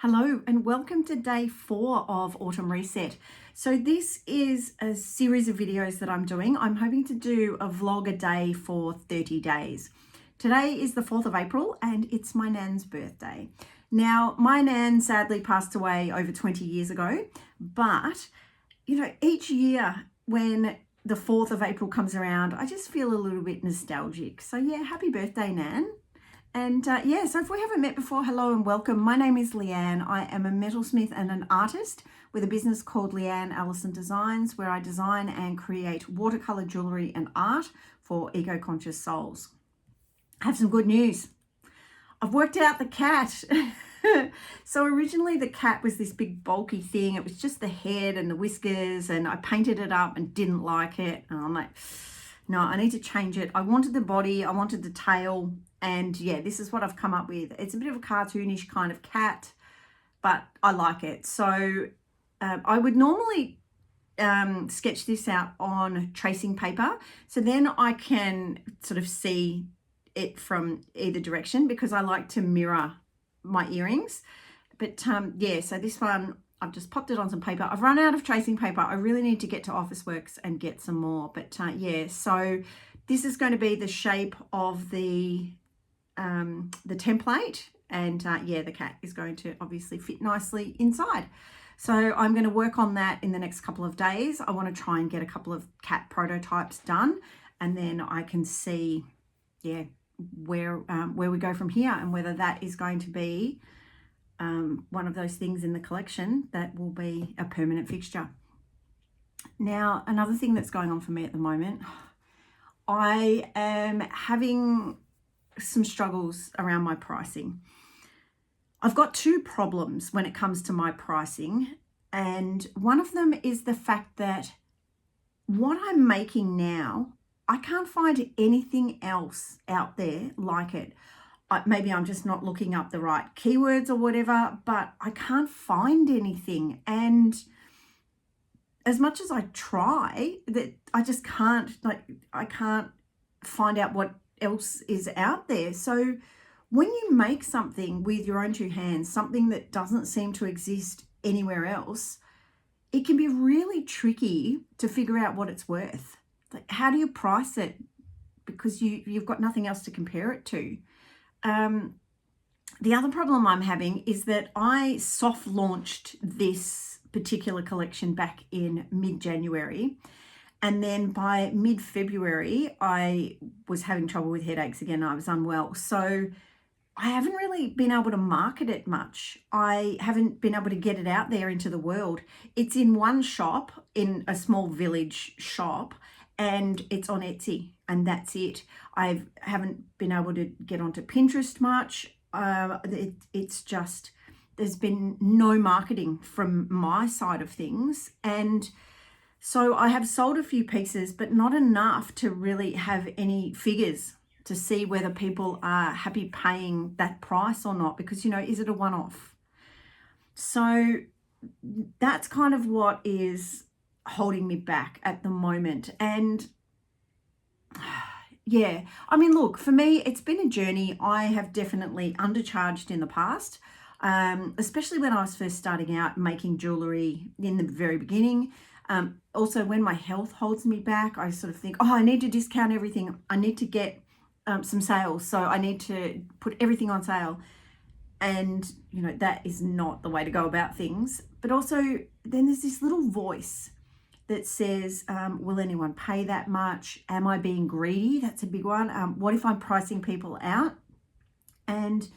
Hello and welcome to day 4 of Autumn Reset. So this is a series of videos that I'm doing. I'm hoping to do a vlog a day for 30 days. Today is the 4th of April and it's my nan's birthday. Now, my nan sadly passed away over 20 years ago, but each year when the 4th of April comes around, I just feel a little bit nostalgic. So yeah, happy birthday, Nan. And so if we haven't met before, hello and welcome. My name is Leanne. I am a metalsmith and an artist with a business called Leanne Allison Designs, where I design and create watercolor jewelry and art for eco-conscious souls. I have some good news. I've worked out the cat. So originally the cat was this big bulky thing. It was just the head and the whiskers, and I painted it up and didn't like it. And I'm like, no, I need to change it. I wanted the body, I wanted the tail. And yeah, this is what I've come up with. It's a bit of a cartoonish kind of cat, but I like it. So I would normally sketch this out on tracing paper. So then I can sort of see it from either direction because I like to mirror my earrings. But yeah, so this one, I've just popped it on some paper. I've run out of tracing paper. I really need to get to Officeworks and get some more. But yeah, so this is going to be the shape of the template, and yeah, the cat is going to obviously fit nicely inside. So I'm going to work on that in the next couple of days. I want to try and get a couple of cat prototypes done, and then I can see, yeah, where we go from here, and whether that is going to be one of those things in the collection that will be a permanent fixture. Now, another thing that's going on for me at the moment, I am having some struggles around my pricing. I've got two problems when it comes to my pricing, and one of them is the fact that what I'm making now, I can't find anything else out there like it. Maybe I'm just not looking up the right keywords or whatever, but I can't find anything. And as much as I try, that I just can't, I can't find out what else is out there. So when you make something with your own two hands, something that doesn't seem to exist anywhere else, it can be really tricky to figure out what it's worth. Like, how do you price it? Because you've got nothing else to compare it to. The other problem I'm having is that I soft launched this particular collection back in mid-January. And then by mid-February, I was having trouble with headaches again. I was unwell. So I haven't really been able to market it much. I haven't been able to get it out there into the world. It's in one shop, in a small village shop, and it's on Etsy, and that's it. I haven't been able to get onto Pinterest much. It's just, there's been no marketing from my side of things. And so I have sold a few pieces, but not enough to really have any figures to see whether people are happy paying that price or not, because, is it a one-off? So that's kind of what is holding me back at the moment. And yeah, I mean, look, for me, it's been a journey. I have definitely undercharged in the past, especially when I was first starting out making jewelry in the very beginning. Also, when my health holds me back, I sort of think, I need to discount everything. I need to get some sales. So I need to put everything on sale. And, that is not the way to go about things. But also, then there's this little voice that says, will anyone pay that much? Am I being greedy? That's a big one. What if I'm pricing people out? And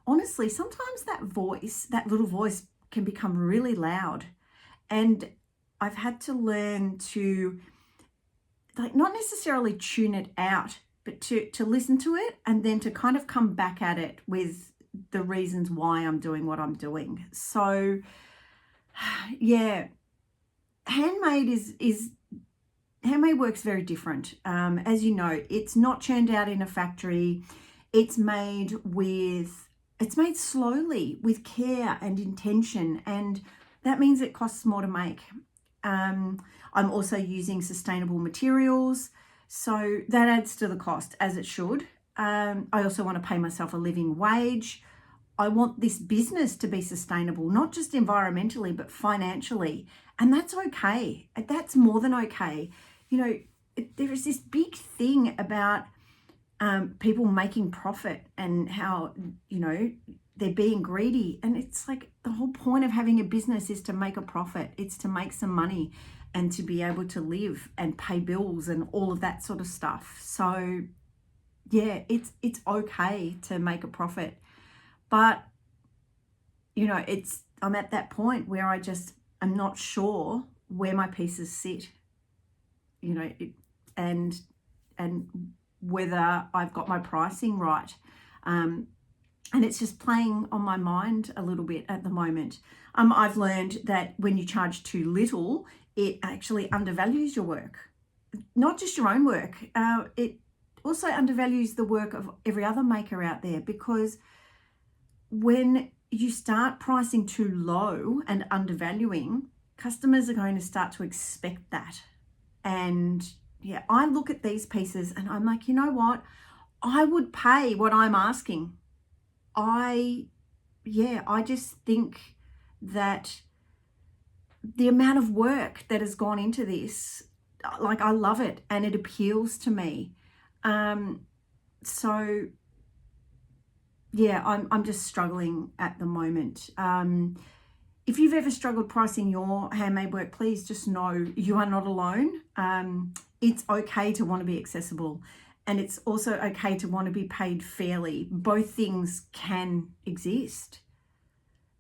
honestly, sometimes that little voice can become really loud. And I've had to learn to, not necessarily tune it out, but to listen to it, and then to kind of come back at it with the reasons why I'm doing what I'm doing. So yeah, handmade handmade works very different. As you know, it's not churned out in a factory. It's made slowly with care and intention, and that means it costs more to make. I'm also using sustainable materials, so that adds to the cost, as it should. I also want to pay myself a living wage. I want this business to be sustainable, not just environmentally, but financially. And that's okay. That's more than okay. You know, there is this big thing about people making profit and how, you know, they're being greedy. And it's like the whole point of having a business is to make a profit. It's to make some money and to be able to live and pay bills and all of that sort of stuff. So yeah, it's okay to make a profit. But, you know, I'm at that point where I'm not sure where my pieces sit, you know, and whether I've got my pricing right. And it's just playing on my mind a little bit at the moment. I've learned that when you charge too little, it actually undervalues your work, not just your own work. It also undervalues the work of every other maker out there, because when you start pricing too low and undervaluing, customers are going to start to expect that. And yeah, I look at these pieces and I'm like, you know what? I would pay what I'm asking. I just think that the amount of work that has gone into this, like, I love it and it appeals to me. So yeah, I'm just struggling at the moment. If you've ever struggled pricing your handmade work, please just know you are not alone. It's okay to want to be accessible, and it's also okay to want to be paid fairly. Both things can exist.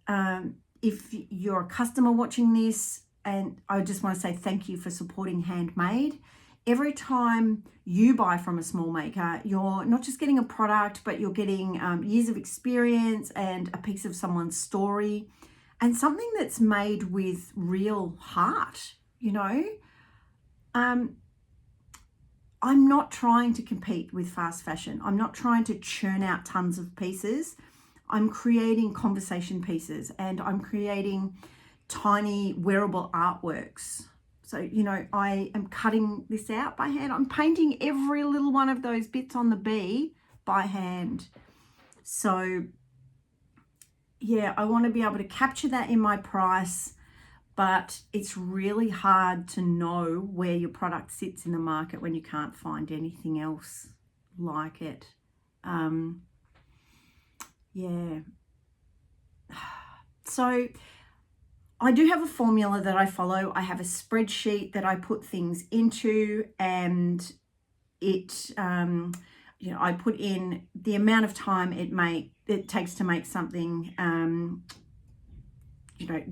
If you're a customer watching this, and I just want to say thank you for supporting handmade. Every time you buy from a small maker, you're not just getting a product, but you're getting years of experience and a piece of someone's story, and something that's made with real heart, you know. I'm not trying to compete with fast fashion. I'm not trying to churn out tons of pieces. I'm creating conversation pieces, and I'm creating tiny wearable artworks. So, you know, I am cutting this out by hand. I'm painting every little one of those bits on the bee by hand. So yeah, I want to be able to capture that in my price, but it's really hard to know where your product sits in the market when you can't find anything else like it. Yeah. So I do have a formula that I follow. I have a spreadsheet that I put things into, and it, you know, I put in the amount of time it takes to make something, you know,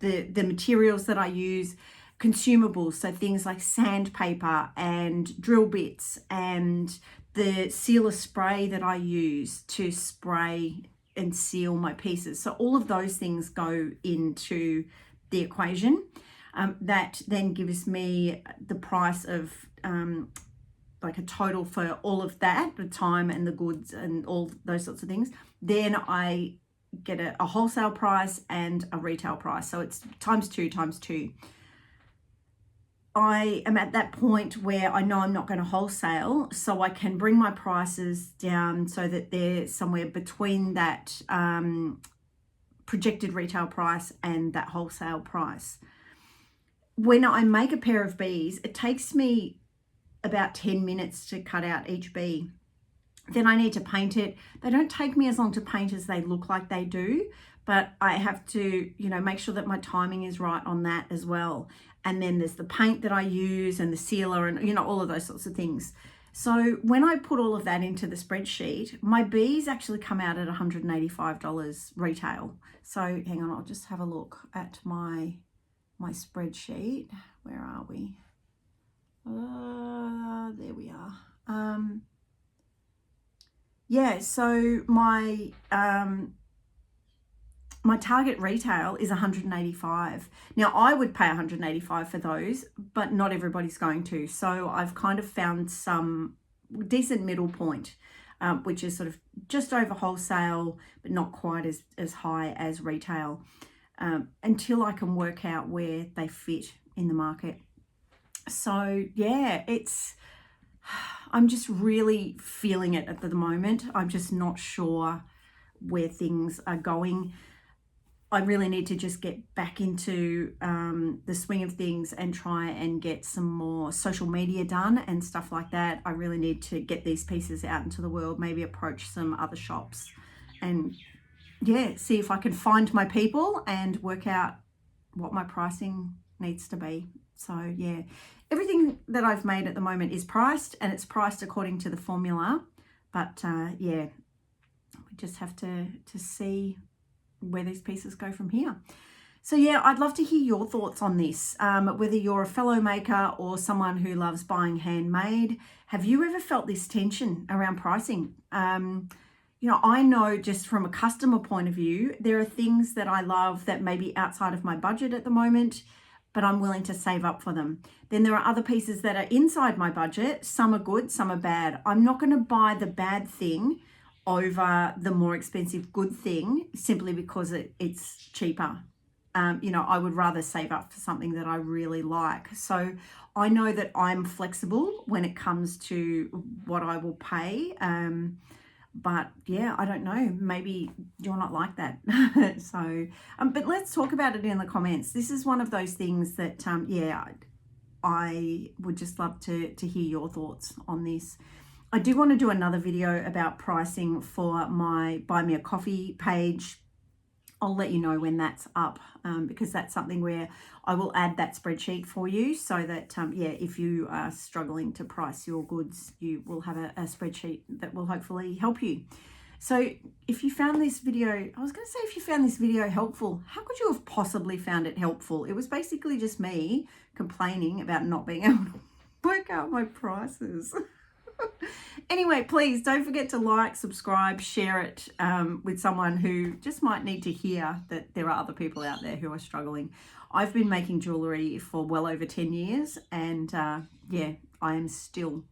the materials that I use, consumables, so things like sandpaper and drill bits, and the sealer spray that I use to spray and seal my pieces. So all of those things go into the equation. That then gives me the price of like a total for all of that, the time and the goods and all those sorts of things. Then I get a wholesale price and a retail price. So it's times two. I am at that point where I know I'm not going to wholesale, so I can bring my prices down so that they're somewhere between that projected retail price and that wholesale price. When I make a pair of bees, it takes me about 10 minutes to cut out each bee. Then I need to paint it. They don't take me as long to paint as they look like they do, but I have to, you know, make sure that my timing is right on that as well. And then there's the paint that I use and the sealer and, you know, all of those sorts of things. So when I put all of that into the spreadsheet, my bees actually come out at $185 retail. So hang on, I'll just have a look at my spreadsheet. Where are we? There we are. Yeah, so my target retail is $185. Now I would pay $185 for those, but not everybody's going to. So I've kind of found some decent middle point, which is sort of just over wholesale, but not quite as high as retail, until I can work out where they fit in the market. So yeah, I'm just really feeling it at the moment. I'm just not sure where things are going. I really need to just get back into the swing of things and try and get some more social media done and stuff like that. I really need to get these pieces out into the world, maybe approach some other shops and yeah, see if I can find my people and work out what my pricing needs to be. So yeah, everything that I've made at the moment is priced, and it's priced according to the formula. But yeah, we just have to see where these pieces go from here. So yeah, I'd love to hear your thoughts on this. Whether you're a fellow maker or someone who loves buying handmade, have you ever felt this tension around pricing? You know, I know just from a customer point of view, there are things that I love that may be outside of my budget at the moment, but I'm willing to save up for them. Then there are other pieces that are inside my budget. Some are good, some are bad. I'm not going to buy the bad thing over the more expensive good thing simply because it's cheaper. You know, I would rather save up for something that I really like. So I know that I'm flexible when it comes to what I will pay. But yeah, I don't know, maybe you're not like that. So but let's talk about it in the comments. This is one of those things that yeah, I would just love to hear your thoughts on this. I do want to do another video about pricing for my Buy Me a Coffee page. I'll let you know when that's up, because that's something where I will add that spreadsheet for you so that, yeah, if you are struggling to price your goods, you will have a spreadsheet that will hopefully help you. So if you found this video, I was going to say if you found this video helpful, how could you have possibly found it helpful? It was basically just me complaining about not being able to work out my prices. Anyway, please don't forget to like, subscribe, share it with someone who just might need to hear that there are other people out there who are struggling. I've been making jewellery for well over 10 years and yeah, I am still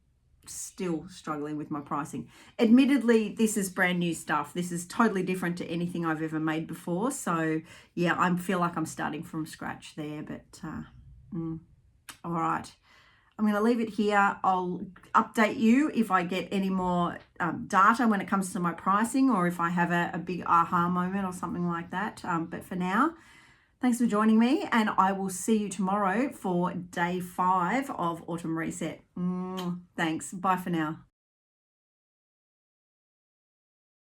struggling with my pricing. Admittedly, this is brand new stuff. This is totally different to anything I've ever made before. So yeah, I feel like I'm starting from scratch there, but all right. I'm going to leave it here. I'll update you if I get any more data when it comes to my pricing, or if I have a big aha moment or something like that. But for now, thanks for joining me, and I will see you tomorrow for day 5 of Autumn Reset. Thanks. Bye for now.